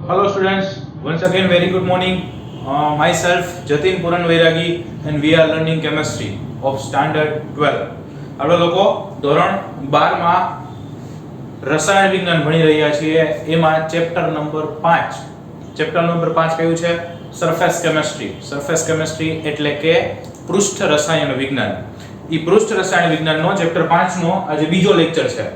Hello students, once again very good morning. Myself Jatin Puran Vairagi and we are learning chemistry of standard 12. આપણે લોકો ધોરણ 12 માં રસાયણ વિજ્ઞાન ભણી રહ્યા છીએ. એમાં ચેપ્ટર નંબર 5. ચેપ્ટર નંબર 5 કયું છે? Surface chemistry. સરફેસ કેમિસ્ટ્રી એટલે કે પૃષ્ઠ રસાયણ વિજ્ઞાન. ઈ પૃષ્ઠ રસાયણ વિજ્ઞાનનો ચેપ્ટર 5 નો આજે બીજો લેક્ચર છે.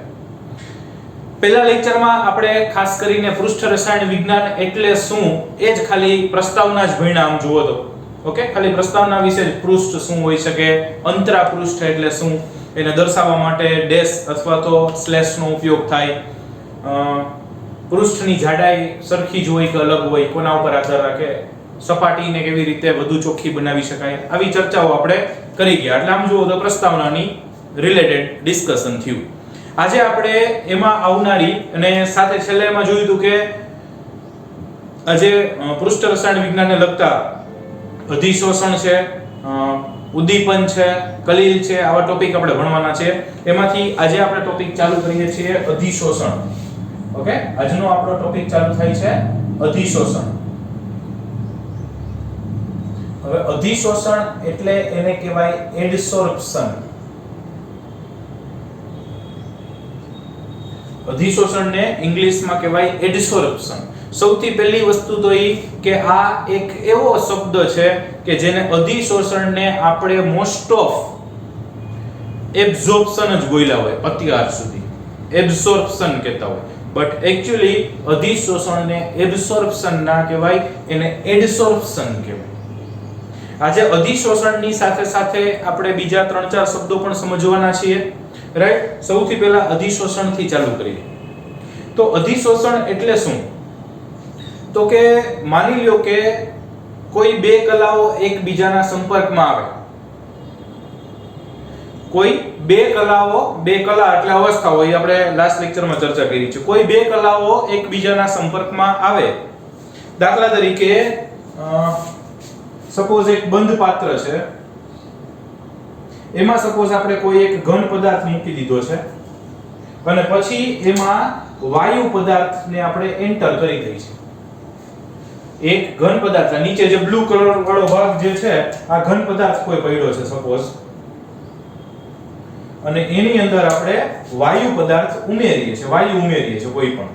પહેલા લેક્ચરમાં આપણે ખાસ કરીને પૃષ્ઠ રસાયણ વિજ્ઞાન એટલે શું એ જ ખાલી પ્રસ્તાવના જ ભણ્યા આમ જુઓ તો. ઓકે, ખાલી પ્રસ્તાવના વિશે જ પૃષ્ઠ શું હોઈ શકે, અંતરા પૃષ્ઠ એટલે શું, એને દર્શાવવા માટે ડેશ અથવા તો સ્લેશ નો ઉપયોગ થાય, પૃષ્ઠની જાડાઈ સરખી જ હોય કે અલગ હોય, કોના ઉપર આધાર રાખે, સપાટીને કેવી રીતે વધુ ચોખ્ખી બનાવી શકાય, આવી ચર્ચાઓ આપણે કરી ગયા. એટલે આમ જુઓ તો પ્રસ્તાવનાની રિલેટેડ ડિસ્કશન થયું. આજે આપણે એમાં આવનારી અને સાથે છેલ્લે એમાં જોયું હતું કે આજે પૃષ્ઠ રસાયણ વિજ્ઞાનને લગતા અધિશોષણ છે, ઉદ્દીપન છે, કલીલ છે, આવા ટોપિક આપણે ભણવાના છે. એમાંથી આજે આપણે ટોપિક ચાલુ કરીએ છીએ અધિશોષણ. ઓકે, આજનો આપણો ટોપિક ચાલુ થાય છે અધિશોષણ. હવે અધિશોષણ એટલે એને કહેવાય એડસોર્પ્શન. અધિશોષણને ઇંગ્લિશમાં કહેવાય એડસોર્પ્શન. સૌથી પહેલી વસ્તુ તો એ કે આ એક એવો શબ્દ છે કે જેને અધિશોષણને આપણે મોસ્ટ ઓફ એબ્સોર્પ્શન જ બોલ્યા હોય અત્યાર સુધી, એબ્સોર્પ્શન કહેતા હોય, બટ એકચ્યુઅલી અધિશોષણને એબ્સોર્પ્શન ના કહેવાય, એને એડસોર્પ્શન કહેવાય. આજે અધિશોષણની સાથે સાથે આપણે બીજા 3-4 શબ્દો પણ સમજવાના છીએ. રાઈટ, સૌથી પહેલા અધિશોષણથી ચાલુ કરીએ. તો અધિશોષણ એટલે શું? તો કે માની લ્યો કે કોઈ બે કલાઓ એકબીજાના સંપર્કમાં આવે. કોઈ બે કલાઓ, બે કલા એટલે અવસ્થા હોય, આપણે લાસ્ટ લેક્ચરમાં ચર્ચા કરી છે. કોઈ બે કલાઓ એકબીજાના સંપર્કમાં આવે, દાખલા તરીકે સપોઝ એક બંધ પાત્ર છે, એમાં સપોઝ આપણે કોઈ એક ઘન પદાર્થ મૂકી દીધો છે અને પછી એમાં વાયુ પદાર્થને આપણે એન્ટર કરી દઈએ છીએ. એક ઘન પદાર્થ નીચે જે બ્લુ કલર વાળો ભાગ જે છે આ ઘન પદાર્થ કોઈ પડ્યો છે સપોઝ, અને એની અંદર આપણે વાયુ પદાર્થ ઉમેરીએ છીએ, વાયુ ઉમેરીએ છીએ કોઈ પણ.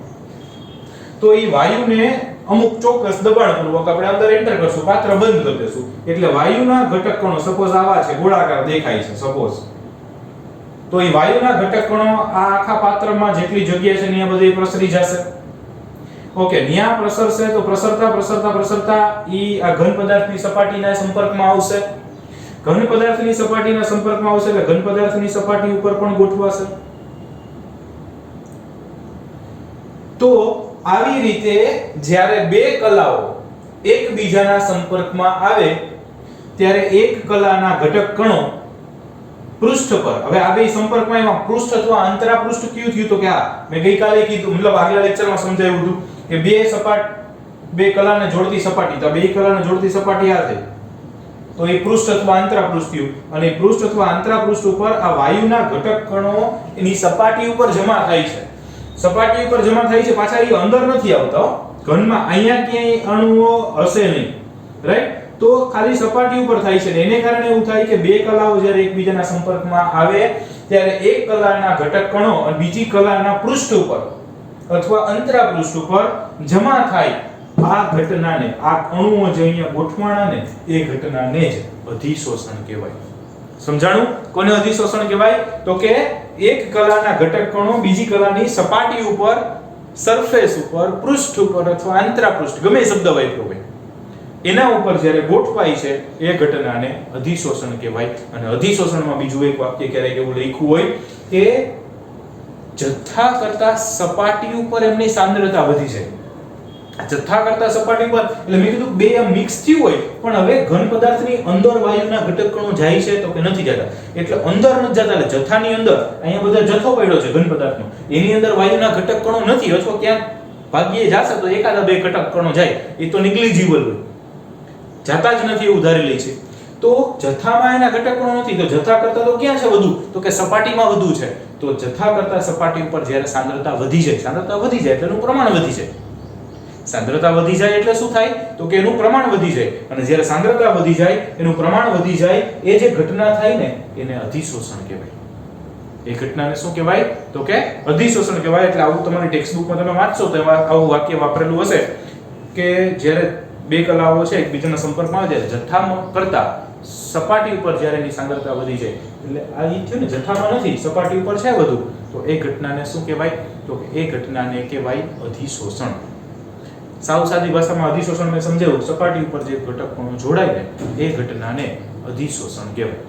તો એ વાયુને અમુક ચોક્કસ દબાણપૂર્વક આપણે અંદર એન્ટર કરશું, પાત્ર બંધ કરી દેશું, એટલે વાયુના ઘટક કણો સપોઝ આવા છે, ગોળાકાર દેખાય છે સપોઝ, તો એ વાયુના ઘટક કણો આ આખા પાત્રમાં જેટલી જગ્યા છે ત્યાં બધી પ્રસરી જશે. ઓકે, ત્યાં પ્રસરશે તો પ્રસરતા પ્રસરતા પ્રસરતા ઈ આ ઘન પદાર્થની સપાટીના સંપર્કમાં આવશે. ઘન પદાર્થની સપાટીના સંપર્કમાં આવશે એટલે ઘન પદાર્થની સપાટી ઉપર પણ ગોઠવાશે. તો આવી રીતે જ્યારે બે કલાઓ એકબીજાના સંપર્કમાં આવે ત્યારે એક કલાના ઘટક કણો પૃષ્ઠ પર, હવે આ બે સંપર્કમાં એમાં પૃષ્ઠ અથવા અંતરા પૃષ્ઠ કયું થયું? તો કે આ મેં ગઈકાલે કીધું, મતલબ આગલા લેક્ચરમાં સમજાવ્યું હતું કે બે કલાને જોડતી સપાટી, તો બે કલાને જોડતી સપાટી આ થઈ, તો એ પૃષ્ઠ અથવા અંતરા પૃષ્ઠ થયું. અને પૃષ્ઠ અથવા અંતરા પૃષ્ઠ ઉપર આ વાયુના ઘટક કણો એની સપાટી ઉપર જમા થાય છે. સપાટી ઉપર જમા થાય છે, પાછા એ અંદર નથી આવતા ઘનમાં, અહીંયા ક્યાંય અણુઓ હશે નહીં. રાઈટ, તો ખાલી સપાટી ઉપર થાય છે. એને કારણે એવું થાય કે બે કલાઓ જ્યારે એકબીજાના સંપર્કમાં આવે ત્યારે એક કલાના ઘટક કણો બીજી કલાના પૃષ્ઠ ઉપર અથવા અંતરા પૃષ્ઠ ઉપર જમા થાય. આ ઘટનાને, આ અણુઓ જે અહીંયા ગોઠવાણા ને એ ઘટનાને જ અધિશોષણ કહેવાય. સમજાણું? કોને અધિશોષણ કહેવાય? તો કે એક કલાના ઘટક કણો બીજી કલાની સપાટી ઉપર, સરફેસ ઉપર, પૃષ્ઠ ઉપર અથવા અંતરા પૃષ્ઠ, ગમે શબ્દ વાપરો હોય, એના ઉપર જ્યારે ગોઠવાય છે એ ઘટનાને અધિશોષણ કહેવાય. અને અધિશોષણમાં બીજું એક વાક્ય ક્યારેક એવું લખ્યું હોય કે જથ્થા કરતા સપાટી ઉપર એમની સાંદ્રતા વધી જાય. જથ્થા કરતા સપાટી પર એટલે મેં કીધું બે એમ મિક્સ થયું હોય, પણ હવે ઘન પદાર્થની અંદર વાયુના ઘટક કણો જાય છે તો કે નથી જતા, એટલે અંદર નથી જતા. એટલે જથ્થાની અંદર અહીંયા બધા જથ્થો પડ્યો છે ઘન પદાર્થનો, એની અંદર વાયુના ઘટક કણો નથી, અથવા ક્યાંક ભાગ્યે જાશે તો એકાદા બે ઘટક કણો જાય, એ તો નિગ્લિજિબલ હોય, જાતા જ નથી એવું ધારી લે છે. તો જથ્થામાં એના ઘટક કણો નથી, તો જથ્થા કરતા તો ક્યાં છે વધુ? તો કે સપાટીમાં વધુ છે. તો જથ્થા કરતા સપાટી ઉપર જ્યારે સાંદ્રતા વધી જાય એટલે એનું પ્રમાણ વધી જાય. સાંદ્રતા વધી જાય એટલે શું થાય તો કે એનું પ્રમાણ વધી જાય અને જ્યારે સાંદ્રતા વધી જાય એનું પ્રમાણ વધી જાય એ જે ઘટના થાય ને એને અધિશોષણ કહેવાય એ ઘટનાને શું કહેવાય તો કે અધિશોષણ કહેવાય એટલે આવું તમારી ટેક્સ્ટ બુકમાં તમે વાંચશો તો એમાં આવું વાક્ય વાપરેલું હશે કે જ્યારે બે કલાઓ છે એકબીજાના સંપર્કમાં આવે ત્યારે જથ્થામાં કરતા સપાટી ઉપર જ્યારે એની સાંદ્રતા વધી જાય એટલે આ ઈ થયું ને જથ્થામાં નથી સપાટી ઉપર છે વધુ તો એ ઘટનાને શું કહેવાય તો કે એ ઘટનાને કહેવાય અધિશોષણ સાવ સાદી ભાષામાં અધિશોષણ મેં સમજાવ્યું સપાટી ઉપર જે ઘટક કણો જોડાય ને એ ઘટનાને અધિશોષણ કહેવાય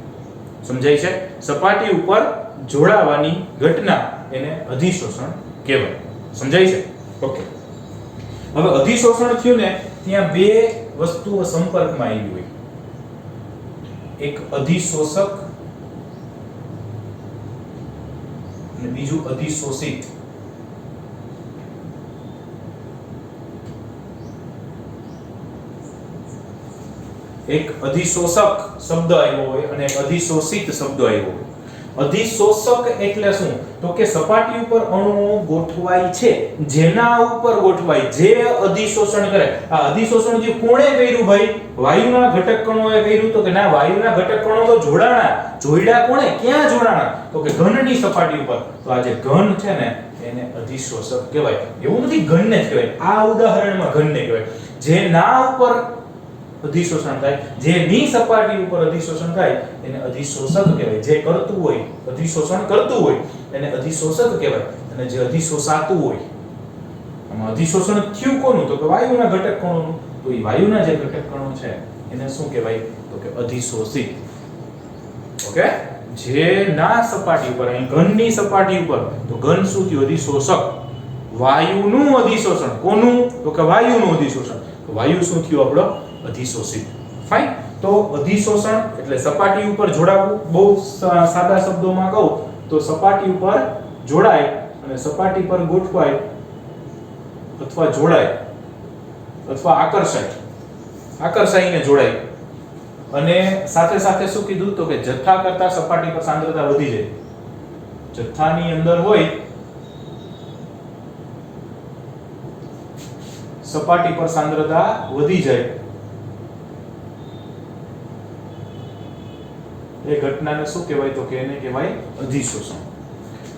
સમજાય છે સપાટી ઉપર જોડાવાની ઘટના એને અધિશોષણ કહેવાય સમજાય છે ઓકે હવે અધિશોષણ થયું ને ત્યાં બે વસ્તુઓ સંપર્કમાં આવી હોય એક અધિશોષક અને બીજું અધિશોષિત એક અધિશોષક શબ્દ આવ્યો હોય અને એક અધિશોષિત શબ્દ આવ્યો હોય અધિશોષક એટલે શું તો કે સપાટી ઉપર અણુઓ ગોઠવાય છે જેના ઉપર ગોઠવાય જે અધિશોષણ કરે આ અધિશોષણ જે કોણે કર્યું ભાઈ વાયુના ઘટક કણોએ કર્યું તો કે ના વાયુના ઘટક કણો તો જોડ્યા કોણે ક્યાં જોડાણા તો કે ઘનની સપાટી ઉપર તો આ જે ઘન છે ને એને અધિશોષક કહેવાય એવું નથી ઘનને જ કહેવાય આ ઉદાહરણમાં ઘનને કહેવાય જે ના ઉપર અધિશોષણ થાય જે ની સપાટી ઉપર અધિશોષણ થાય એને અધિશોષક કહેવાય જે કરતું હોય અધિશોષણ કરતું હોય એને અધિશોષક કહેવાય અને જે અધિશોષાતું હોય આમાં અધિશોષણ થયું કોનું તો કે વાયુના ઘટક કણોનું તો એ વાયુના જે ઘટક કણો છે એને શું કહેવાય તો કે અધિશોષિત ઓકે જે ના સપાટી ઉપર અહીં ઘનની સપાટી ઉપર તો ઘન શું થયું અધિશોષક વાયુનું અધિશોષણ કોનું તો કે વાયુનું અધિશોષણ વાયુ શું થયું આપણો અધિશોષિત ફાઇન તો અધિશોષણ એટલે સપાટી ઉપર જોડાવું બહુ સાદા શબ્દોમાં કહું તો સપાટી ઉપર જોડાય અને સપાટી પર ગોઠવાય અથવા જોડાય અથવા આકર્ષાઈને જોડાય અને સાથે સાથે શું કીધું તો કે જથ્થા કરતા સપાટી પર સાંદ્રતા વધી જાય જથ્થાની અંદર હોય સપાટી પર સાંદ્રતા વધી જાય એ ઘટનાને શું કહેવાય તો કે એને કહેવાય અધિશોષણ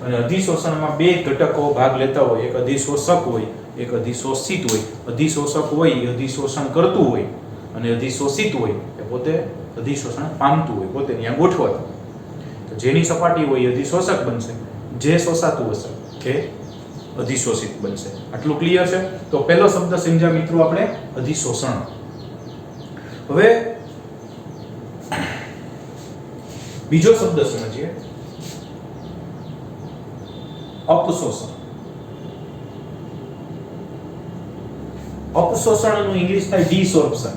અને અધિશોષણમાં બે ઘટકો ભાગ લેતા હોય એક અધિશોષક હોય એક અધિશોષિત હોય અધિશોષક હોય એ અધિશોષણ કરતું હોય અને અધિશોષિત હોય એ પોતે અધિશોષણ પામતું હોય પોતે ત્યાં ગોઠવાતું તો જેની સપાટી હોય એ અધિશોષક બનશે જે શોષાતું હશે એ અધિશોષિત બનશે આટલું ક્લિયર છે તો પહેલો શબ્દ સમજ્યા મિત્રો આપણે અધિશોષણ હવે બીજો શબ્દ સમજીએ અપશોષણ અપશોષણનું ઇંગ્લિશ થાય ડિસોર્પ્શન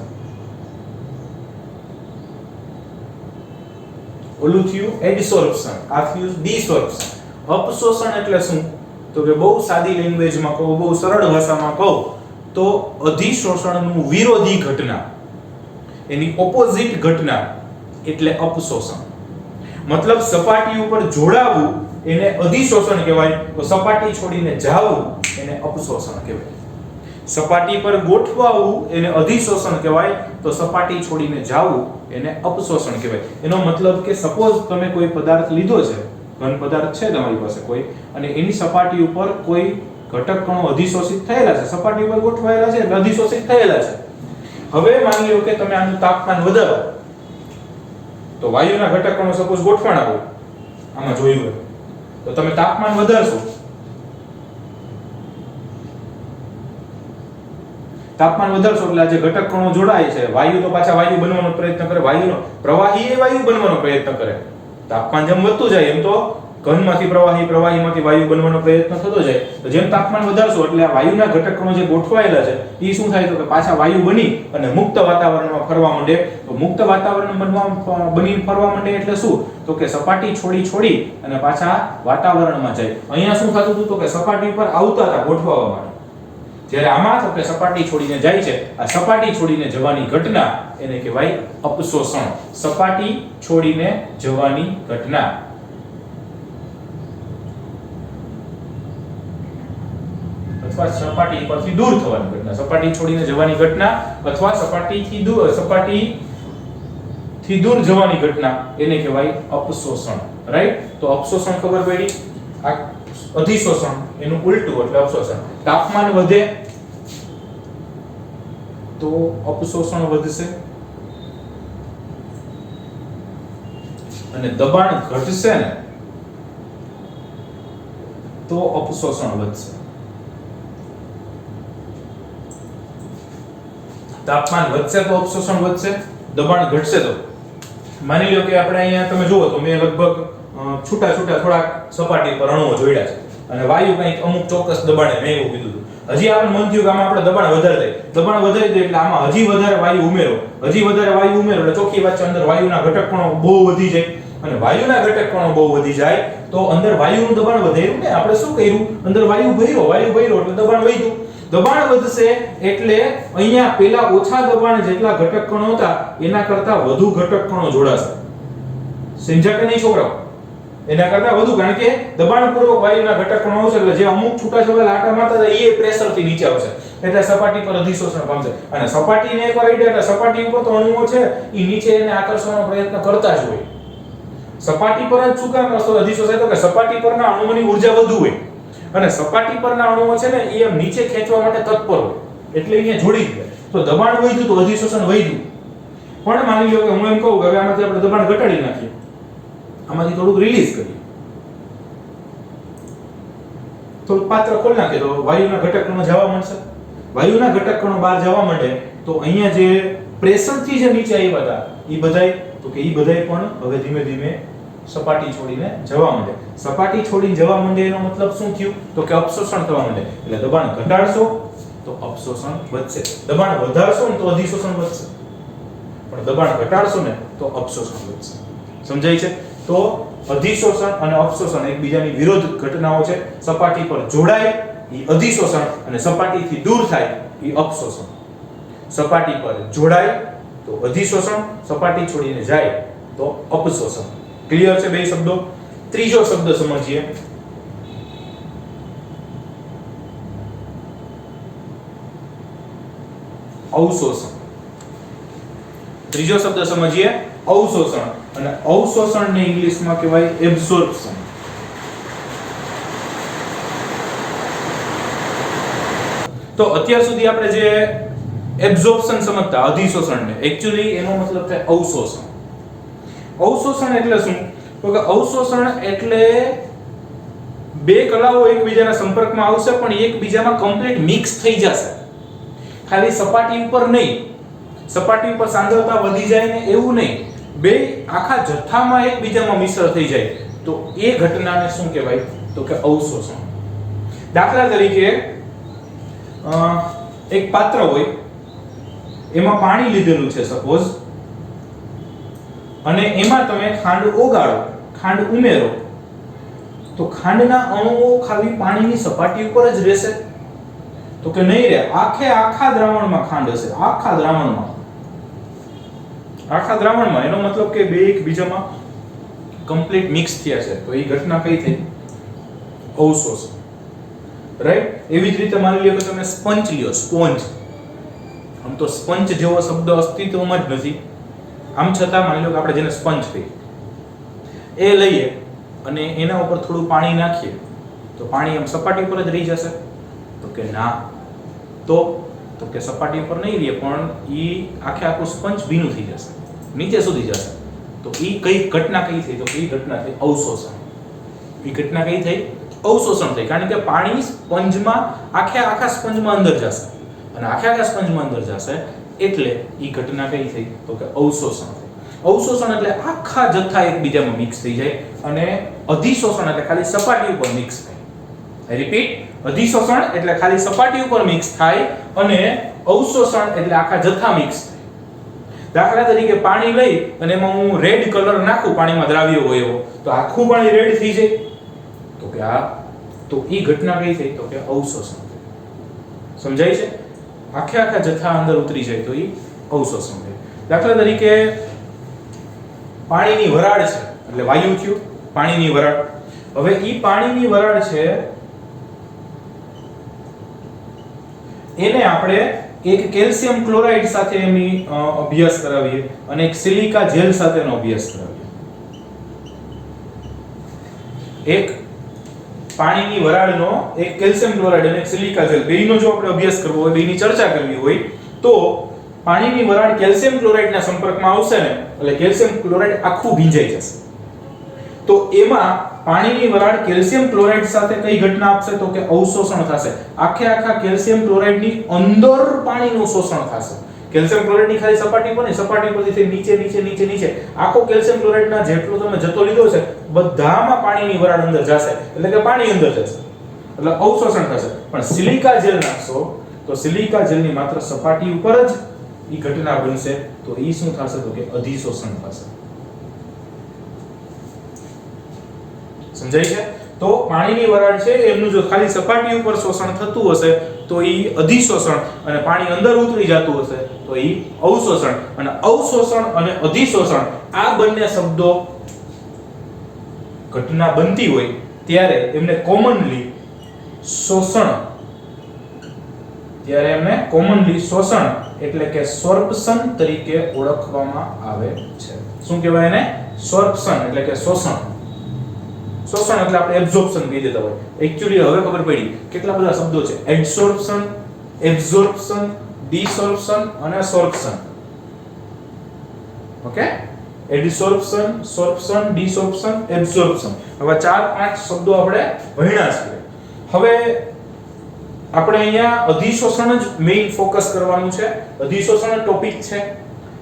ઓલું થયું એડસોર્પ્શન આ થયું ડિસોર્પ્શન અપશોષણ એટલે શું તો કે બહુ સાદી લેંગ્વેજમાં કહું બહુ સરળ ભાષામાં કહું તો અધિશોષણનું વિરોધી ઘટના એની ઓપોઝિટ ઘટના એટલે અપશોષણ મતલબ સપાટી ઉપર જોડાવું એને અધિશોષણ કહેવાય તો સપાટી છોડીને જાવું એને અપશોષણ કહેવાય સપાટી પર ગોઠવાવું એને અધિશોષણ કહેવાય તો સપાટી છોડીને જાવું એને અપશોષણ કહેવાય એનો મતલબ કે સપોઝ તમે કોઈ પદાર્થ લીધો છે ઘન પદાર્થ છે તમારી પાસે કોઈ અને એની સપાટી ઉપર કોઈ ઘટક કણો અધિશોષિત થયેલા છે સપાટી ઉપર ગોઠવાયેલા છે એટલે અધિશોષિત થયેલા છે હવે માની લો કે તમે આનું તાપમાન વધારો તો વાયુના ઘટક કણો સપોઝ ગોઠવાણા હોય આમાં જોયું હોય તો તમે તાપમાન વધારશો એટલે જે ઘટક કણો જોડાય છે વાયુ તો પાછા વાયુ બનવાનો પ્રયત્ન કરે વાયુનો પ્રવાહી એ વાયુ બનવાનો પ્રયત્ન કરે તાપમાન જેમ વધતું જાય એમ તો ઘનમાંથી પ્રવાહીમાંથી વાયુ બનવાનો પ્રયત્ન થતો જાય તો જેમ તાપમાન વધારશો એટલે આ વાયુના ઘટક કણો જે ગોઠવાયેલા છે એ શું થાય તો કે પાછા વાયુ બની અને મુક્ત વાતાવરણમાં ફરવા માંડે તો મુક્ત વાતાવરણ બની ફરવા માંડે એટલે શું તો કે સપાટી છોડી અને પાછા વાતાવરણમાં જાય અહીંયા શું થતું હતું તો કે સપાટી પર આવતા હતા ગોઠવાવા માટે જ્યારે આમાં તો કે સપાટી છોડીને જાય છે આ સપાટી છોડીને જવાની ઘટના એને કહેવાય અપશોષણ સપાટી છોડીને જવાની ઘટના અથવા સપાટી પરથી દૂર થવાની ઘટના, સપાટી છોડીને જવાની ઘટના અથવા સપાટીથી દૂર જવાની ઘટના એને કહેવાય અપશોષણ, રાઈટ? તો અપશોષણ ખબર પડી, આ અધિશોષણ એનું ઉલટું એટલે અપશોષણ. તાપમાન વધે તો અપશોષણ વધશે અને દબાણ ઘટશે ને તો અપશોષણ વધશે. તાપમાન વધશે તો અપશોષણ વધશે, દબાણ ઘટશે તો. માની લો કે આપણે અહીંયા તમે જુઓ તો મેં લગભગ છૂટા થોડાક સપાટી પર અણુઓ જોડ્યા છે અને વાયુ કંઈક અમુક ચોક્કસ દબાણે મેં એવું કીધું હતું. હજી આપણે મન થયું કે આમાં આપણે દબાણ વધારી દઈએ એટલે આમાં હજી વધારે વાયુ ઉમેરો એટલે ચોખ્ખી વાત છે અંદર વાયુના ઘટક કણો બહુ વધી જાય અને વાયુના ઘટક કણો બહુ વધી જાય તો અંદર વાયુનું દબાણ વધેરું ને. આપણે શું કર્યું, અંદર વાયુ ભર્યો એટલે દબાણ વધ્યું. દબાણ વધશે એટલે અહીંયા પેલા ઓછા દબાણ જેટલા ઘટક કણો હતા એના કરતા વધુ ઘટક કણો જોડાશે. સમજ્યા કે નહીં છોકરાઓ? એના કરતા વધુ, કારણ કે દબાણપૂર્વક વાયુના ઘટક કણો આવશે એટલે જે અમુક છૂટાછવાયા આટા મારતા હતા એ પ્રેશરથી નીચે આવશે એટલે સપાટી પર અધિશોષણ પામશે. અને સપાટીને એકવાર અડે એટલે સપાટી ઉપર તો અણુઓ છે એ નીચે એને આકર્ષવાનો પ્રયત્ન કરતા જ હોય. સપાટી પર જ શું કામ અધિશોષાય તો કે સપાટી પરના અણુઓની ઊર્જા વધુ હોય અને સપાટી પરના અણુઓ છે ને એ એમ નીચે ખેંચવા માટે તત્પર હોય એટલે અહીંયા જોડી ગયા. તો દબાણ વધ્યું તો અધિશોષણ વધ્યું. પણ માની લો કે હું એમ કહું કે હવે આમાંથી આપણે દબાણ ઘટાડી નાખીએ, આમાંથી થોડુંક રિલીઝ કરીએ, થોડુંક પાત્ર ખોલી નાખીએ તો વાયુના ઘટક કણો જવા માંડશે. વાયુના ઘટક કણો બહાર જવા માંડે તો અહીંયા જે પ્રેશરથી જે નીચે આવ્યા હતા એ બધાય પણ હવે ધીમે ધીમે સપાટી છોડીને જવા માંડે. સપાટી છોડીને જવા માંડે એનો મતલબ શું થયું તો કે અપશોષણ થવા માંડે. એટલે દબાણ ઘટાડશો તો અપશોષણ વધશે, દબાણ વધારશો ને તો અધિશોષણ વધશે, પણ દબાણ ઘટાડશો ને તો અપશોષણ વધશે. સમજાય છે? તો અધિશોષણ અને અપશોષણ એકબીજાની વિરોધ ઘટનાઓ છે. સપાટી પર જોડાય એ અધિશોષણ અને સપાટીથી દૂર થાય એ અપશોષણ. સપાટી પર જોડાય તો અધિશોષણ, સપાટી છોડીને જાય તો અપશોષણ. ક્લિયર છે બે શબ્દો? ત્રીજો શબ્દ સમજીએ, અવશોષણ. ત્રીજો શબ્દ સમજીએ અવશોષણ, અને અવશોષણને ઇંગ્લિશમાં કહેવાય એબ્સોર્પ્શન. તો અત્યાર સુધી આપણે જે એબ્સોર્પ્શન સમજતા અધિશોષણને, એક્ચ્યુઅલી એનો મતલબ થાય અવશોષણ. અવશોષણ એટલે શું? તો કે અવશોષણ એટલે બે કલાઓ એકબીજાના સંપર્કમાં આવશે પણ એકબીજામાં કમ્પ્લીટ મિક્સ થઈ જશે. ખાલી સપાટી ઉપર નહીં, સપાટી ઉપર સાંદ્રતા વધી જાય ને એવું નહીં, બે આખા જથ્થામાં એકબીજામાં મિશ્ર થઈ જાય તો એ ઘટનાને શું કહેવાય તો કે અવશોષણ. દાખલા તરીકે એક પાત્ર હોય, એમાં પાણી લીધેલું છે સપોઝ, અને એમાં તમે ખાંડ ઓગાળો, ખાંડ ઉમેરો તો ખાંડના અણુઓ ખાલી પાણીની સપાટી ઉપર જ રહેશે તો કે નહીં રહે. આખા દ્રાવણમાં ખાંડ હશે, આખા દ્રાવણમાં. એનો મતલબ કે બે એકબીજામાં કમ્પ્લીટ મિક્સ થયા છે તો એ ઘટના કઈ થઈ? અવશોષણ. રાઈટ? એવી જ રીતે માની લો કે તમે સ્પંજ લ્યો, સ્પોન્જ. આમ તો સ્પંજ જેવો શબ્દ અસ્તિત્વમાં જ નથી, આમ છતાં માની લો કે આપણે જેને સ્પંજ કહીએ એ લઈએ અને એના ઉપર થોડું પાણી નાખીએ તો પાણી આમ સપાટી ઉપર જ રહી જશે તો કે ના. તો કે સપાટી ઉપર નહીં રહે પણ આખું સ્પંજ ભીનું થઈ જશે, નીચે સુધી જશે. તો કઈ ઘટના કઈ થઈ? તો એ ઘટના થઈ અવશોષણ. એ ઘટના કઈ થઈ? અવશોષણ થઈ. કારણ કે પાણી સ્પંજમાં આખા સ્પંજમાં અંદર જશે અને આખા સ્પંજમાં અંદર જશે એટલે એ ઘટના કઈ થઈ તો કે અવશોષણ થઈ. અવશોષણ એટલે આખા જથ્થા એકબીજામાં મિક્સ થઈ જાય અને અધિશોષણ એટલે ખાલી સપાટી ઉપર મિક્સ થાય. રિપીટ, અધિશોષણ એટલે ખાલી સપાટી ઉપર મિક્સ થાય અને અવશોષણ એટલે આખા જથ્થા મિક્સ થાય. દાખલા તરીકે પાણી લઈ અને એમાં હું રેડ કલર નાખું, પાણીમાં દ્રાવ્ય હોય એવો, તો આખું પાણી રેડ થઈ જાય તો કે તો ઈ ઘટના કઈ થઈ તો કે અવશોષણ થઈ. સમજાય છે? આખા જથ્થા અંદર ઉતરી જાય તો ઈ અવશોષણ થાય. દાખલા તરીકે પાણીની વરાળ છે એટલે વાયુ થયું, પાણીની વરાળ. હવે ઈ પાણીની વરાળ છે એને આપણે એક કેલ્શિયમ ક્લોરાઇડ સાથે એની અભ્યાસ કરાવીએ અને એક સિલિકા જેલ સાથેનો અભ્યાસ કરાવીએ. એક પાણીની વરાળનો એક કેલ્શિયમ ક્લોરાઇડ અને એક સિલિકા જેલ બેયનો જો આપણે અભ્યાસ કરવો હોય, બેયની ચર્ચા કરવી હોય તો પાણીની વરાળ કેલ્શિયમ ક્લોરાઇડના સંપર્કમાં આવશે ને એટલે કેલ્શિયમ ક્લોરાઇડ આખું ભીંજાઈ જશે. તો એમાં પાણીની વરાળ કેલ્શિયમ ક્લોરાઇડ સાથે કઈ ઘટના આપશે તો કે અવશોષણ થશે. આખા કેલ્શિયમ ક્લોરાઇડની અંદર પાણીનું શોષણ થશે. કેલ્શિયમ ક્લોરાઇડની ખાલી સપાટી પર નહીં, સપાટી પરથી નીચે આખો કેલ્શિયમ ક્લોરાઇડના જેટલો તમે જથ્થો લીધો છે બધામાં પાણીની વરાળ અંદર જશે, એટલે કે પાણી અંદર જશે, એટલે અવશોષણ થશે. પણ સિલિકા જેલ નાખશો તો સિલિકા જેલની માત્ર સપાટી ઉપર જ ઈ ઘટના બનશે, તો ઈ શું થશે તો કે અધિશોષણ થશે. સમજાય છે? તો પાણીની વરાળ છે એમનું જો ખાલી સપાટી ઉપર શોષણ થતું હશે તો ઈ અધિશોષણ, અને પાણી અંદર ઉતરી જતું હશે તો ઈ અવશોષણ. અને અવશોષણ અને અધિશોષણ આ બંને શબ્દો ઘટના બનતી હોય ત્યારે એમને કોમનલી શોષણ એટલે કે સોર્પ્શન તરીકે ઓળખવામાં આવે છે. શું કહેવાય એને? સોર્પ્શન એટલે કે શોષણ. શોષણ એટલે આપણે એબ્ઝોર્પ્શન કહી દેતા હોય. એક્ચ્યુઅલી હવે ખબર પડી કેટલા બધા શબ્દો છે. એડસોર્પ્શન, એબ્ઝોર્પ્શન, ડિસોર્પ્શન અને સોર્પ્શન. ઓકે? એડસોર્પ્શન, સોર્પ્શન, ડિસોર્પ્શન, એબ્ઝોર્પ્શન. હવે 4-5 શબ્દો આપણે ભણ્યા છે. હવે આપણે અહીંયા અધિશોષણ જ મેઈન ફોકસ કરવાનું છે. અધિશોષણ ટોપિક છે,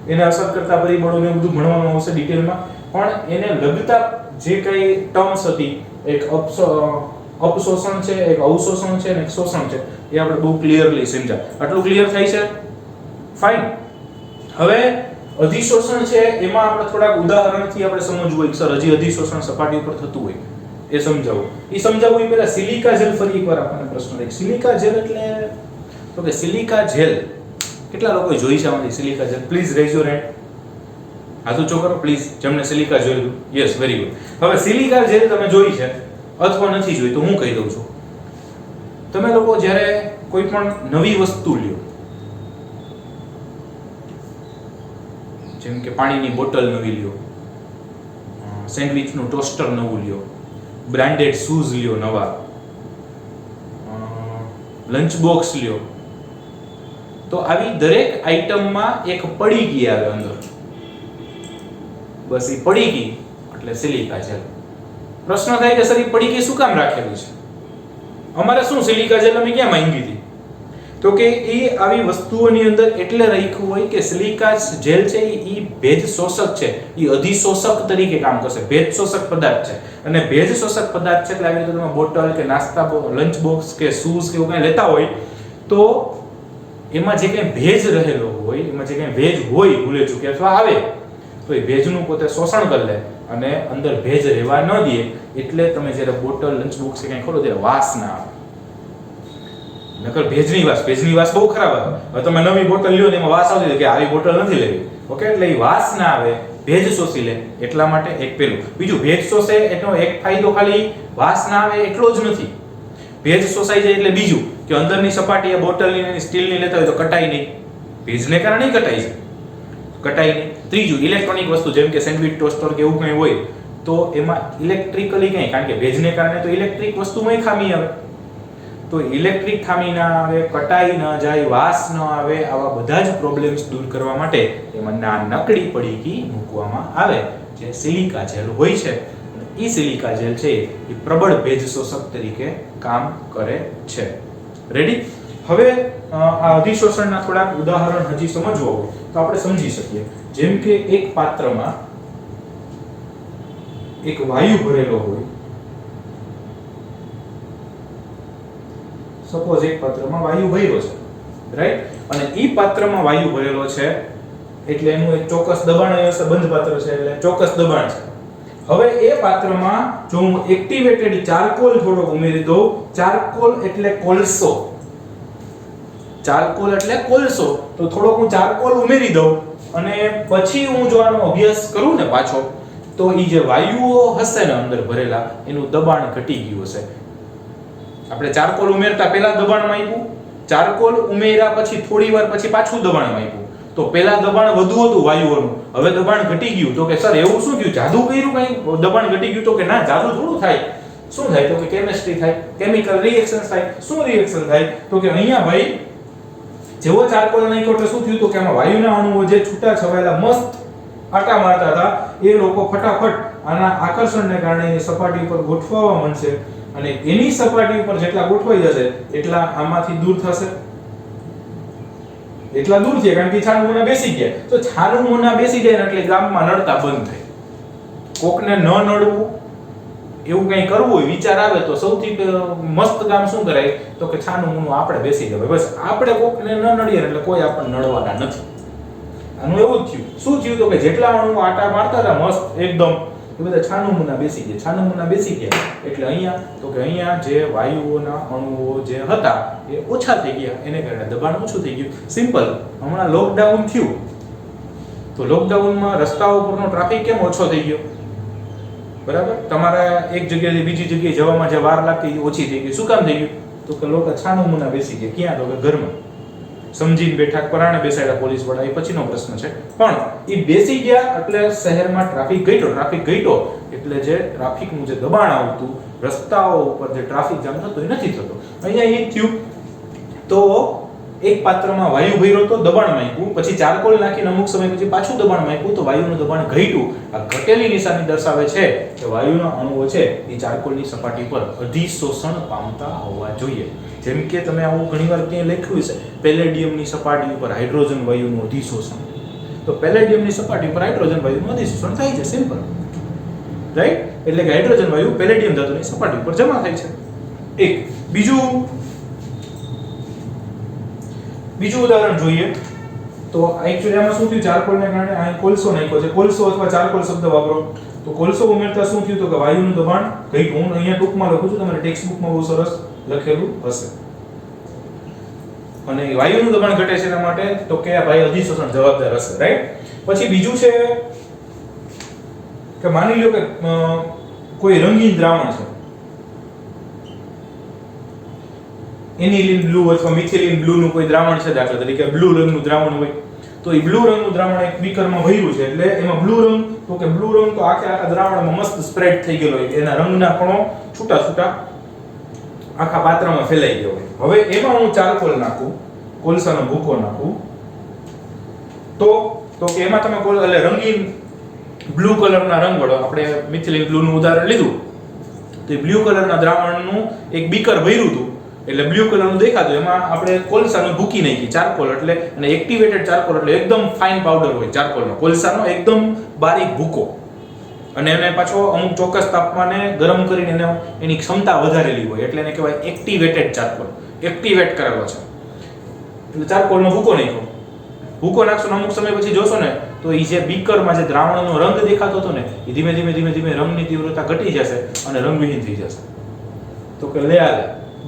એને અસર કરતા પરિબળોને બધું ભણવાનું આવશે ડિટેલમાં. પણ એને લગતા જે કઈ ટર્મ્સ હતી, એક અપશોષણ છે, એક અવશોષણ છે અને એક શોષણ છે, એ આપણે બહુ ક્લિયરલી સમજ્યા. આટલું ક્લિયર થાય છે? ફાઇન. હવે અધિશોષણ છે એમાં આપણે થોડાક ઉદાહરણથી આપણે સમજવું હોય કે સર હજી અધિશોષણ સપાટી ઉપર થતું હોય એ સમજાવો. એ સમજાવવું એ પહેલા સિલિકા જેલ ફરી એકવાર આપણને પ્રશ્ન થાય. સિલિકા જેલ એટલે તો કે સિલિકા જેલ કેટલા લોકોએ જોઈ છે આમાંથી silica gel? Please raise your hand. હાથ ઊંચો કરો પ્લીઝ, જેમને સિલિકા જોયું. Yes, very good. હવે સિલિકા જેલ તમે જોઈ છે અથવા નથી જોઈ તો હું કહી દઉં છું. તમે લોકો જ્યારે કોઈ પણ નવી વસ્તુ લ્યો, જેમ કે પાણીની બોટલ નવી લ્યો, સેન્ડવિચનું ટોસ્ટર નવું લ્યો, બ્રાન્ડેડ શૂઝ લ્યો નવા, લંચ બોક્સ લ્યો, તો આવી દરેક આઈટમમાં એક પડીકી આવે અંદર. બસ એ પડીકી એટલે સિલિકા જેલ. પ્રશ્ન થાય કે સર એ પડીકી શું કામ રાખેલી છે? અમારે શું સિલિકા જેલ અમે ક્યાં માંગી હતી? તો કે એ આવી વસ્તુઓની અંદર એટલે રાખ્યું હોય કે સિલિકા જેલ છે એ ભેજ શોષક છે, એ અધિશોષક તરીકે કામ કરશે. ભેજ શોષક પદાર્થ છે અને ભેજ શોષક પદાર્થ છે એટલે આવી રીતે તમે બોટલ કે નાસ્તા લંચ બોક્સ કે શૂઝ કે એવું કંઈ લેતા હોય તો એમાં જે કંઈ ભેજ રહેલો હોય, એમાં જે કંઈ ભેજ હોય ભૂલે ચૂકે અથવા આવે તો એ ભેજનું પોતે શોષણ કરી લે અને અંદર ભેજ રહેવા ન દે. એટલે તમે જ્યારે બોટલ લંચ બોક્સ કે કંઈ ખોલો ત્યારે વાસ ના આવે. નકર ભેજની વાસ બહુ ખરાબ આવે. હવે તમે નવી બોટલ લ્યો ને એમાં વાસ આવતી કે આવી બોટલ નથી લેવી. ઓકે? એટલે એ વાસ ના આવે, ભેજ શોષી લે એટલા માટે એક પેલું. બીજું, ભેજ શોષે એનો એક ફાયદો ખાલી વાસ ના આવે એટલો જ નથી. ભેજ શોષાઈ જાય એટલે બીજું કે અંદરની સપાટી એ બોટલની અને સ્ટીલની લેતા હોય તો કટાઈ નહીં. ભેજને કારણે કટાઈ છે, કટાઈ નહીં. ત્રીજું, ઇલેક્ટ્રોનિક વસ્તુ જેમ કે સેન્ડવિચ ટોસ્ટર કે એવું કંઈ હોય તો એમાં ઇલેક્ટ્રિકલી કંઈ, કારણ કે ભેજને કારણે તો ઇલેક્ટ્રિક વસ્તુમાં ખામી આવે. તો ઇલેક્ટ્રિક ખામી ના આવે, કટાઈ ન જાય, વાસ ન આવે, આવા બધા જ પ્રોબ્લેમ્સ દૂર કરવા માટે એમાં નાનકડી પડીકી મૂકવામાં આવે જે સિલિકા જેલ હોય છે. એ સિલિકા જેલ છે એ પ્રબળ ભેજ શોષક તરીકે કામ કરે છે. રેડી? હવે આ અધિશોષણના થોડાક ઉદાહરણ હજી સમજવો હોય તો આપણે સમજી શકીએ. જેમ કે એક પાત્રમાં એક વાયુ ભરેલો હોય. સપોઝ એક પાત્રમાં વાયુ ભર્યો છે, રાઈટ? અને ઈ પાત્રમાં વાયુ ભરેલો છે એટલે એનું એક ચોક્કસ દબાણ હશે. બંધ પાત્ર છે એટલે ચોક્કસ દબાણ છે. હવે એ પાત્રમાં જો હું એક્ટિવેટેડ ચારકોલ થોડો ઉમેરી દઉં, ચારકોલ એટલે કોલસો, ચારકોલ એટલે કોલસો, તો થોડોક હું ચારકોલ ઉમેરી દઉં અને પછી હું જો આનો અભ્યાસ કરું ને પાછો તો ઈ જે વાયુઓ હશે ને અંદર ભરેલા એનું દબાણ ઘટી ગયું હશે. આપણે ચારકોલ ઉમેરતા પહેલા દબાણમાં આવ્યું, ચારકોલ ઉમેર્યા પછી થોડી વાર પછી પાછું દબાણ આપ્યું, તો પહેલા દબાણ વધુ હતું વાયુઓનું, હવે દબાણ ઘટી ગયું. તો કે સર એવું શું થયું, જાદુ કર્યું કઈ, દબાણ ઘટી ગયું? તો કે ના, જાદુ થોડું થાય. શું થાય? તો કે કેમિસ્ટ્રી થાય, કેમિકલ રિએક્શન થાય. શું રિએક્શન થાય? તો કે અહીંયા ભાઈ જેવો ચારકોલ નાખ્યો એટલે શું થયું? તો કે આમાં વાયુના અણુઓ જે છૂટા છવાયેલા મસ્ત આટા મારતા હતા એ લોકો ફટાફટ આના આકર્ષણને કારણે એની સપાટી ઉપર ગોઠવાવા માંડશે, અને એની સપાટી ઉપર જેટલા ગોઠવાઈ જશે એટલા આમાંથી દૂર થશે, એટલા દૂર છે, કારણ કે છાનું મોના બેસી ગયા. તો છાનું મોના બેસી જાય એટલે ગામમાં નડતા બંધ થાય. કોકને ન નડવું એવું કંઈ કરવું હોય, વિચાર આવે તો સૌથી મસ્ત કામ શું કરાય? તો કે છાનું મોનું આપણે બેસી જવાય. બસ આપણે કોકને ન નડીએ એટલે કોઈ આપણને નડવાના નથી. આનું એવું જ થયું. શું થયું? તો કે જેટલા અણુ આટા મારતા હતા મસ્ત એકદમ, એ બધા છાનું મોના બેસી ગયા. છાનું મોના બેસી ગયા એટલે અહીંયા તો કે અહીંયા જે વાયુઓના અણુઓ જે હતા એ ઓછા થઈ ગયા, એને કારણે દબાણ ઓછું થઈ ગયું. સિમ્પલ. હમણાં લોકડાઉન થયું તો લોકડાઉનમાં રસ્તાઓ પરનો ટ્રાફિક કેમ ઓછો થઈ ગયો? બરાબર. તમારા એક જગ્યાએથી બીજી જગ્યાએ જવામાં જે વાર લાગતી ઓછી થઈ ગઈ. શું કામ થઈ ગયું? તો કે લોકો છાનું મોના બેસી ગયા. ક્યાં? તો કે ઘરમાં સમજીને બેઠા, પરાણે બેસાડ્યા પોલીસ વાળા, એ પછીનો પ્રશ્ન છે. પણ એ બેસી ગયા એટલે શહેરમાં ટ્રાફિક ઘટ્યો એટલે જે ટ્રાફિકનું જે દબાણ આવતું, રસ્તાઓ ઉપર જે ટ્રાફિક જામ થતો એ નથી થતો. અહીંયા એ થયું. તો એક પાત્રમાં વાયુ ભર્યો તો દબાણ માંગ્યું, પછી ચારકોલ નાખીને અમુક સમય પછી પાછું દબાણ માંગ્યું તો વાયુનું દબાણ ઘટ્યું. આ ઘટેલી નિશાની દર્શાવે છે કે વાયુના અણુઓ છે એ ચારકોલની સપાટી પર અધિશોષણ પામતા હોવા જોઈએ. જેમ કે તમે આવું ઘણીવાર ક્યાંય લખ્યું છે, પેલેડિયમની સપાટી ઉપર હાઇડ્રોજન વાયુનું અધિશોષણ. તો પેલેડિયમની સપાટી પર હાઇડ્રોજન વાયુનું અધિશોષણ થાય છે. Simple, right? એટલે કે હાઇડ્રોજન વાયુ પેલેડિયમ ધાતુની સપાટી ઉપર જમા થાય છે. એક બીજું ઉદાહરણ જોઈએ તો એક્ચ્યુઅલી આમાં શું થયું? ચારકોલને કારણે અહીં કોલસો નાખ્યો છે. કોલસો અથવા ચારકોલ શબ્દ વાપરો તો કોલસો ઉમેરતા શું થયું? તો કે વાયુનું દબાણ ઘટ્યું. હું અહીંયા ટૂંકમાં લખું છું, તમારે ટેક્સ્ટ બુકમાં બહુ સરસ લખેલું હશે. અને વાયુનું દબાણ ઘટે છે એના માટે તો કે ભાઈ અધિશોષણ જવાબદાર હશે, રાઈટ? પછી બીજું છે કે માની લો કે કોઈ રંગીન દ્રાવણ છે, એનિલિન બ્લુ અથવા મિથિલિન બ્લુ નું કોઈ દ્રાવણ છે, દાખલા તરીકે બ્લુ રંગનું દ્રાવણ હોય તો એ બ્લુ રંગનું દ્રાવણ એક બીકરમાં ભર્યું છે એટલે એમાં બ્લુ રંગ, તો કે બ્લુ રંગ તો આખા દ્રાવણમાં મસ્ત સ્પ્રેડ થઈ ગયેલો હોય, એના રંગના કણો છૂટા છૂટા આખા પાત્રમાં ફેલાઈ ગયો હોય. હવે એમાં હું ચારકોલ નાખું, કોલસાનો ભૂકો નાખું તો કે એમાં તમે એટલે રંગીન બ્લુ કલરના રંગ વડો, આપણે મિથિલિન બ્લુ નું ઉદાહરણ લીધું તો એ બ્લુ કલરના દ્રાવણનું એક બીકર ભર્યું હતું એટલે બ્લુ કલરનું દેખાતું, એમાં આપણે કોલસાનો ભૂકી નાખી ચારકોલ એટલે, અને એક્ટિવેટેડ ચારકોલ એટલે એકદમ ફાઇન પાવડર હોય ચારકોલનો, કોલસાનો એકદમ બારીક ભૂકો, અને એને પાછો અમુક ચોક્કસ તાપમાને ગરમ કરીને એની ક્ષમતા વધારેલી હોય એટલે એને કહેવાય એક્ટિવેટેડ ચારકોલ. એક્ટિવેટ કરેલો છે એટલે ચારકોલનો ભૂકો નાખ્યો. ભૂકો નાખશો ને અમુક સમય પછી જોશો ને તો એ જે બીકરમાં જે દ્રાવણનો રંગ દેખાતો હતો ને એ ધીમે ધીમે રંગની તીવ્રતા ઘટી જશે અને રંગવિહીન થઈ જશે. તો કે લે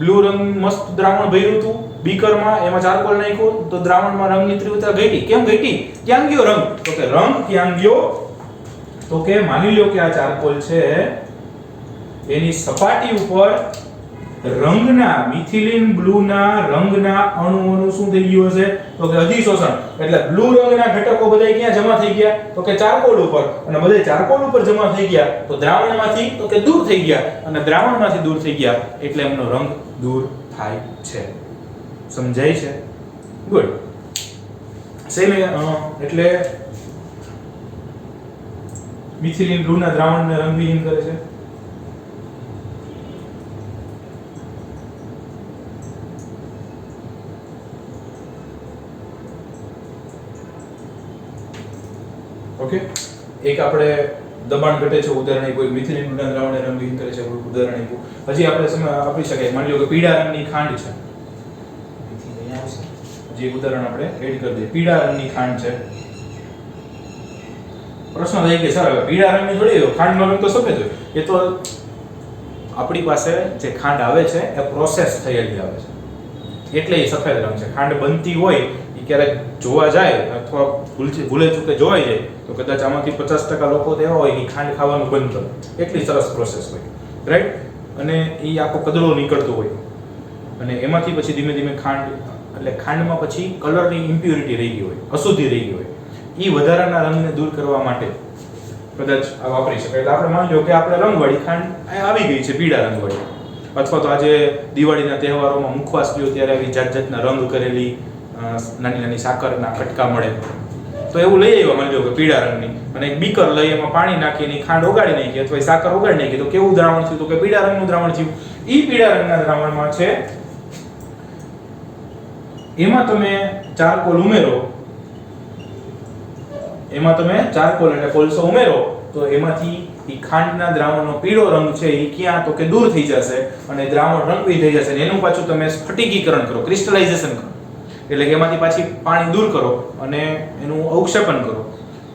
બ્લુ રંગ મસ્ત દ્રાવણ ભર્યું હતું બીકરમાં, એમાં ચારકોલ નાખ્યું તો દ્રાવણમાં રંગની તીવ્રતા ઘટી. કેમ ઘટી? ક્યાં ગયો રંગ? તો કે રંગ ક્યાં ગયો? તો કે માની લો કે આ ચારકોલ છે એની સપાટી ઉપર રંગના મિથિલિન બ્લુના રંગના અણુઓનું શું થઈ ગયું હશે? તો કે અધિશોષણ. એટલે બ્લુ રંગના ઘટકો બધા ક્યાં જમા થઈ ગયા? તો કે ચારકોલ ઉપર, અને બધા ચારકોલ ઉપર જમા થઈ ગયા તો દ્રાવણમાંથી તો કે દૂર થઈ ગયા, અને દ્રાવણમાંથી દૂર થઈ ગયા એટલે એમનો રંગ દૂર થાય છે. સમજાય છે? ગુડ. સેમ એટલે મિથિલિન બ્લુના દ્રાવણને રંગવિહીન કરે છે. ઓકે, એક આપણે દબાણ ઘટે છે ઉદાહરણ આપ્યું, મિથિલિન બ્લુના દ્રાવણને રંગવિહીન કરે છે ઉદાહરણ આપ્યું. હજી આપણે આપી શકાય, માની લો કે પીળા રંગની ખાંડ છે, જે ઉદાહરણ આપણે એડ કરી દઈએ. પીળા રંગની ખાંડ છે. પ્રશ્ન થાય કે સર હવે પીળા રંગની થોડી ખાંડનો રંગ તો સફેદ હોય. એ તો આપણી પાસે જે ખાંડ આવે છે એ પ્રોસેસ થયેલી આવે છે એટલે એ સફેદ રંગ છે. ખાંડ બનતી હોય એ ક્યારેક જોવા જાય અથવા ભૂલે ચૂકે જોવાઈ જાય તો કદાચ આમાંથી 50% લોકો તો એવા હોય કે ખાંડ ખાવાનું બંધ કરે, એટલી સરસ પ્રોસેસ હોય, રાઈટ? અને એ આખો કદડો નીકળતો હોય અને એમાંથી પછી ધીમે ધીમે ખાંડ એટલે ખાંડમાં પછી કલરની ઇમ્પ્યોરિટી રહી ગઈ હોય, અશુદ્ધિ રહી ગઈ હોય, એ વધારાના રંગને દૂર કરવા માટે કદાચ આ વાપરી શકાય. એટલે આપણે માની લો કે આપણે રંગવાળી ખાંડ આવી ગઈ છે, પીળા રંગવાળી, અથવા તો આજે દિવાળીના તહેવારોમાં મુખવાસ લ્યો ત્યારે આવી જાત જાતના રંગ કરેલી નાની નાની સાકરના કટકા મળે, તો એવું લઈ આવ્યા માની લો કે પીળા રંગની, અને એક બીકર લઈ એમાં પાણી નાખીને ખાંડ ઓગાળી નાખી અથવા સાકર ઓગાળી નાખી, તો કેવું દ્રાવણ થયું? તો કે પીળા રંગનું દ્રાવણ થયું. ઈ પીળા રંગના દ્રાવણમાં છે, એમાં તમે ચારકોલ ઉમેરો, એમાં તમે ચારકોલ એટલે કોલસો ઉમેરો, તો એમાંથી ઈ ખાંડના દ્રાવણનો પીળો રંગ છે એ ક્યાં? તો કે દૂર થઈ જશે અને દ્રાવણ રંગવી થઈ જશે, અને એનું પાછું તમે સ્ફટિકીકરણ કરો, ક્રિસ્ટલાઇઝેશન કરો, એટલે કે એમાંથી પાછી પાણી દૂર કરો અને એનું અવક્ષેપન કરો,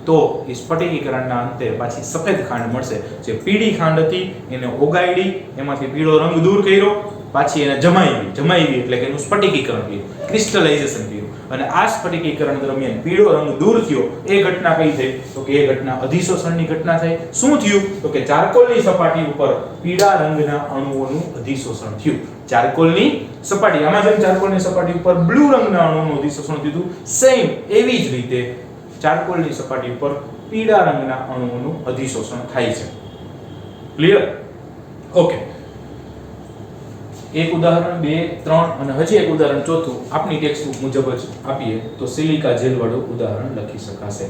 તો એ સ્ફટિકીકરણના અંતે પાછી સફેદ ખાંડ મળશે. જે પીળી ખાંડ હતી એને ઓગાળી, એમાંથી પીળો રંગ દૂર કર્યો, પાછી એને જમાવી એટલે કે એનું સ્ફટિકીકરણ કર્યું, ક્રિસ્ટલાઇઝેશન કર્યું, અને આ સ્ફટિકીકરણ દરમિયાન પીળો રંગ દૂર થયો. એ ઘટના કઈ થઈ? તો કે એ ઘટના અધિશોષણની ઘટના થઈ. શું થયું? તો કે ચારકોલની સપાટી ઉપર પીળા રંગના અણુઓનું અધિશોષણ થયું. ચારકોલની સપાટી, આમાં જેમ ચારકોલની સપાટી ઉપર બ્લુ રંગના અણુઓનું અધિશોષણ થયું, સેમ એવી જ રીતે ચારકોલની સપાટી ઉપર પીળા રંગના અણુઓનું અધિશોષણ થાય છે. ક્લિયર? ઓકે. એક ઉદાહરણ, 2, 3 અને હજી એક ઉદાહરણ ચોથું આપની ટેક્સ્ટ બુક મુજબ જ આપીએ તો સિલિકા જેલ વાળું ઉદાહરણ લખી શકાશે.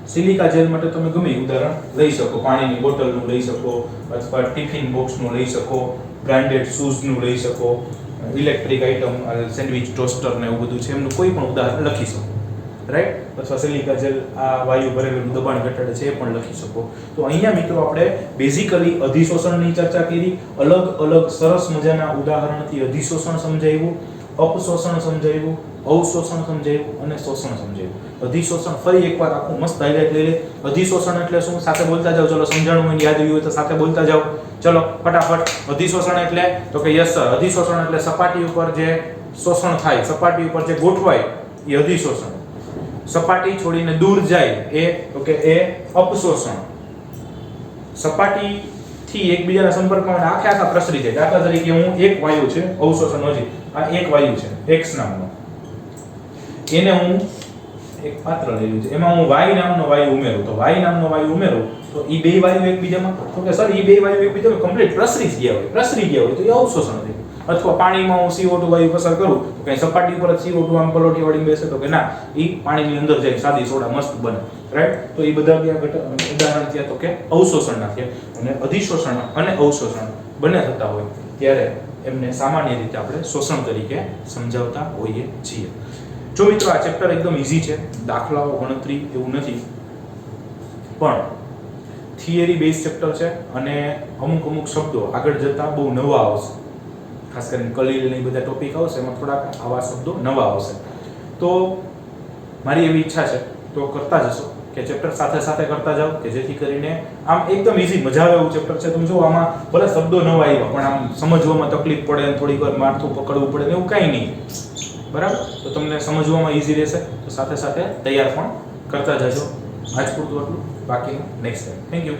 સિલિકા જેલ માટે તમે ગમે ઉદાહરણ લઈ શકો, પાણીની બોટલનું લઈ શકો, અથવા ટિફિન બોક્સનું લઈ શકો, બ્રાન્ડેડ શૂઝનું લઈ શકો, ઇલેક્ટ્રિક આઇટમ, સેન્ડવિચ ટોસ્ટર ને એવું બધું છે, એમનું કોઈ પણ ઉદાહરણ લખી શકો, રાઈટ? અથવા સિલિકા જેલ આ વાયુ ભરેલું દબાણ ઘટાડે છે, એ પણ લખી શકો. તો અહીંયા મિત્રો આપણે બેઝિકલી અધિશોષણની ચર્ચા કરી, અલગ અલગ સરસ મજાના ઉદાહરણથી અધિશોષણ સમજાવ્યું, અપશોષણ સમજાવ્યું, અવશોષણ સમજાવ્યું અને શોષણ સમજાવ્યું. અધિશોષણ ફરી એકવાર આખું મસ્ત હાઇલાઇટ લઈ લે. અધિશોષણ એટલે શું? સાથે બોલતા જાઓ, ચલો સમજાણું હોય યાદ આવ્યું હોય તો સાથે બોલતા જાઓ, ચલો ફટાફટ. અધિશોષણ એટલે તો કે યસ સર, અધિશોષણ એટલે સપાટી ઉપર જે શોષણ થાય, સપાટી ઉપર જે ગોઠવાય એ અધિશોષણ. સપાટી છોડીને દૂર જાય એ તો કે એ અપશોષણ. સપાટીથી એકબીજાના સંપર્કમાં આખા પ્રસરી જાય. દાખલા તરીકે હું એક વાયુ છે, અવશોષણ હજી આ એક વાયુ છે X નામનો, એને હું એક પાત્ર લઈ લીધું છે, એમાં હું Y નામનો વાયુ ઉમેરું, તો Y નામનો વાયુ ઉમેરું તો ઈ બે વાયુ એકબીજામાં, તો કે સર ઈ બે વાયુ એકબીજામાં કમ્પ્લીટ પ્રસરી ગયા હોય તો એ અવશોષણ થયું. અથવા પાણીમાં હું CO2 વાયુ પસાર કરું તો કઈ સપાટી ઉપર જ CO2 આમ પલોઠી વાળી બેસે, તો કે ના, ઈ પાણીની અંદર જાય, સાદી સોડા મસ્ત બને, રાઈટ? તો એ બધા ઉદાહરણ થયા તો કે અવશોષણના થયા. અને અધિશોષણ અને અવશોષણ બંને થતા હોય ત્યારે એમને સામાન્ય રીતે આપણે શોષણ તરીકે સમજાવતા હોઈએ છીએ. જો મિત્રો આ ચેપ્ટર એકદમ ઈઝી છે, દાખલાઓ ગણતરી એવું નથી, પણ થિયરી બેઝ ચેપ્ટર છે અને અમુક શબ્દો આગળ જતા બહુ નવા આવશે. ખાસ કરીને કલીલ ને બધા ટોપિક આવશે, એમાં થોડાક આવા શબ્દો નવા આવશે. તો મારી એવી ઈચ્છા છે તો કરતા જશો કે ચેપ્ટર સાથે સાથે કરતા જાઓ, કે જેથી કરીને આમ એકદમ ઈઝી મજા આવે એવું ચેપ્ટર છે. તમે જો આમાં ભલે શબ્દો નવા આવ્યા પણ આમ સમજવામાં તકલીફ પડે ને થોડીક વાર માથું પકડવું પડે ને એવું કાંઈ નહીં, બરાબર? તો તમને સમજવામાં ઈઝી રહેશે. તો સાથે સાથે તૈયાર પણ કરતા જજો. આજ પૂરતું એટલું, બાકીનું નેક્સ્ટ ટાઈમ. Thank you.